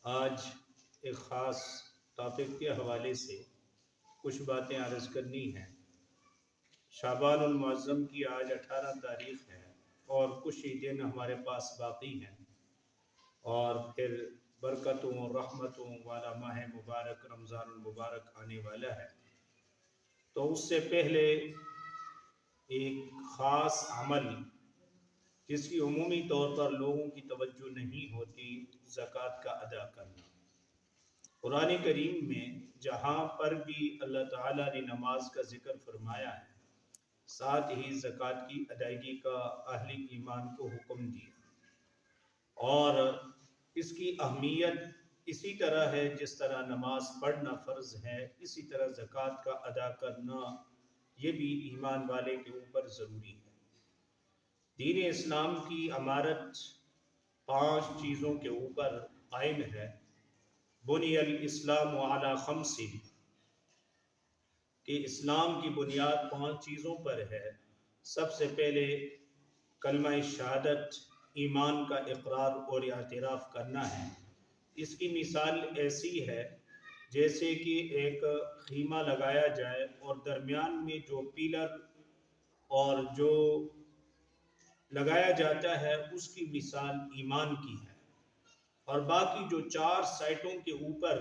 آج ایک خاص ٹاپک کے حوالے سے کچھ باتیں عرض کرنی ہیں۔ شعبان المعظم کی آج 18 تاریخ ہے اور کچھ ہی دن ہمارے پاس باقی ہیں اور پھر برکتوں اور رحمتوں والا ماہ مبارک رمضان المبارک آنے والا ہے۔ تو اس سے پہلے ایک خاص عمل جس کی عمومی طور پر لوگوں کی توجہ نہیں ہوتی، زکوٰۃ کا ادا کرنا۔ قرآن کریم میں جہاں پر بھی اللہ تعالیٰ نے نماز کا ذکر فرمایا ہے، ساتھ ہی زکوٰۃ کی ادائیگی کا اہل ایمان کو حکم دیا، اور اس کی اہمیت اسی طرح ہے جس طرح نماز پڑھنا فرض ہے، اسی طرح زکوٰۃ کا ادا کرنا یہ بھی ایمان والے کے اوپر ضروری ہے۔ دین اسلام کی عمارت 5 چیزوں کے اوپر قائم ہے۔ بنی الاسلام علی 5، کہ اسلام کی بنیاد 5 چیزوں پر ہے۔ سب سے پہلے کلمہ شہادت، ایمان کا اقرار اور اعتراف کرنا ہے۔ اس کی مثال ایسی ہے جیسے کہ ایک خیمہ لگایا جائے اور درمیان میں جو پیلر اور جو لگایا جاتا ہے اس کی مثال ایمان کی ہے، اور باقی جو 4 سائٹوں کے اوپر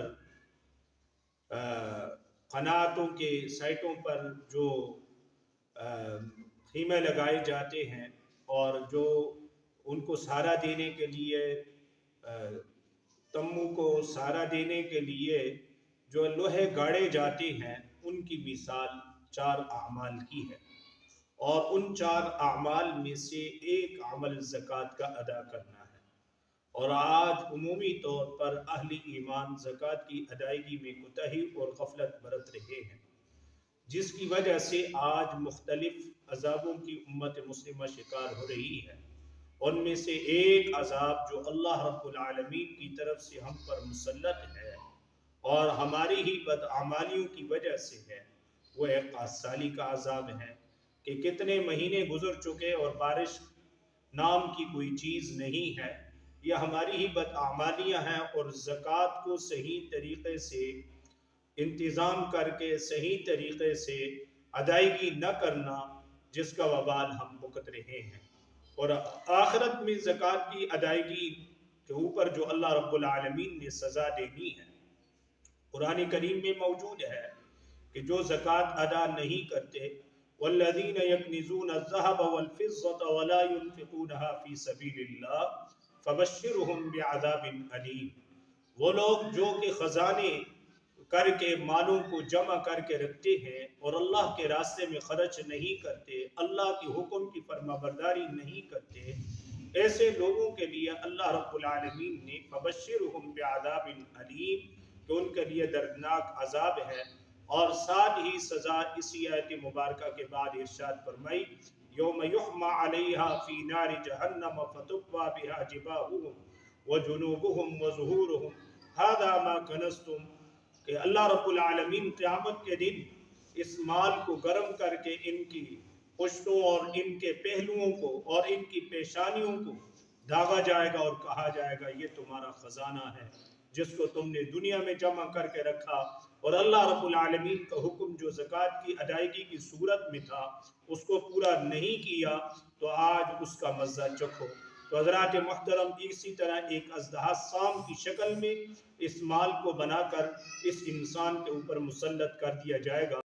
قناعتوں کے سائٹوں پر جو خیمے لگائے جاتے ہیں اور جو ان کو سہارا دینے کے لیے، تمبو کو سہارا دینے کے لیے جو لوہے گاڑے جاتے ہیں، ان کی مثال 4 اعمال کی ہے، اور ان 4 اعمال میں سے ایک عمل زکوٰۃ کا ادا کرنا ہے۔ اور آج عمومی طور پر اہل ایمان زکوٰۃ کی ادائیگی میں کوتاہی اور غفلت برت رہے ہیں، جس کی وجہ سے آج مختلف عذابوں کی امت مسلمہ شکار ہو رہی ہے۔ ان میں سے ایک عذاب جو اللہ رب العالمین کی طرف سے ہم پر مسلط ہے اور ہماری ہی بدعمالیوں کی وجہ سے ہے، وہ ایک 5 سالی کا عذاب ہے کہ کتنے مہینے گزر چکے اور بارش نام کی کوئی چیز نہیں ہے۔ یہ ہماری ہی بدعمالیاں ہیں، اور زکوٰۃ کو صحیح طریقے سے انتظام کر کے صحیح طریقے سے ادائیگی نہ کرنا، جس کا وبال ہم بھگت رہے ہیں، اور آخرت میں زکوٰۃ کی ادائیگی کے اوپر جو اللہ رب العالمین نے سزا دینی ہے۔ قرآن کریم میں موجود ہے کہ جو زکوٰۃ ادا نہیں کرتے، والذین یکنزون الذھب والفضة ولا ينفقونها في سبیل اللہ فبشرهم بعذاب علیم۔ وہ لوگ جو کہ خزانے کر کے مالوں کو جمع کر کے رکھتے ہیں اور اللہ کے راستے میں خرچ نہیں کرتے، اللہ کے حکم کی فرما برداری نہیں کرتے، ایسے لوگوں کے لیے اللہ رب العالمین نے فبشرهم بعذاب علیم کہ ان کے لیے دردناک عذاب ہے، اور ساتھ ہی سزا اسی آیت مبارکہ کے بعد ارشاد فرمائی، یوم یحمى علیہا فی نار جہنم فتکوی بہا جباہہم وجنوبہم وظہورہم ھذا ما کنزتم، کہ اللہ رب العالمین قیامت کے دن اس مال کو گرم کر کے ان کی پشتوں اور ان کے پہلوؤں کو اور ان کی پیشانیوں کو داغا جائے گا اور کہا جائے گا یہ تمہارا خزانہ ہے جس کو تم نے دنیا میں جمع کر کے رکھا، اور اللہ رب العالمین کا حکم جو زکوٰۃ کی ادائیگی کی صورت میں تھا اس کو پورا نہیں کیا، تو آج اس کا مزہ چکھو۔ تو حضرات محترم، اسی طرح ایک اژدہا سام کی شکل میں اس مال کو بنا کر اس انسان کے اوپر مسلط کر دیا جائے گا۔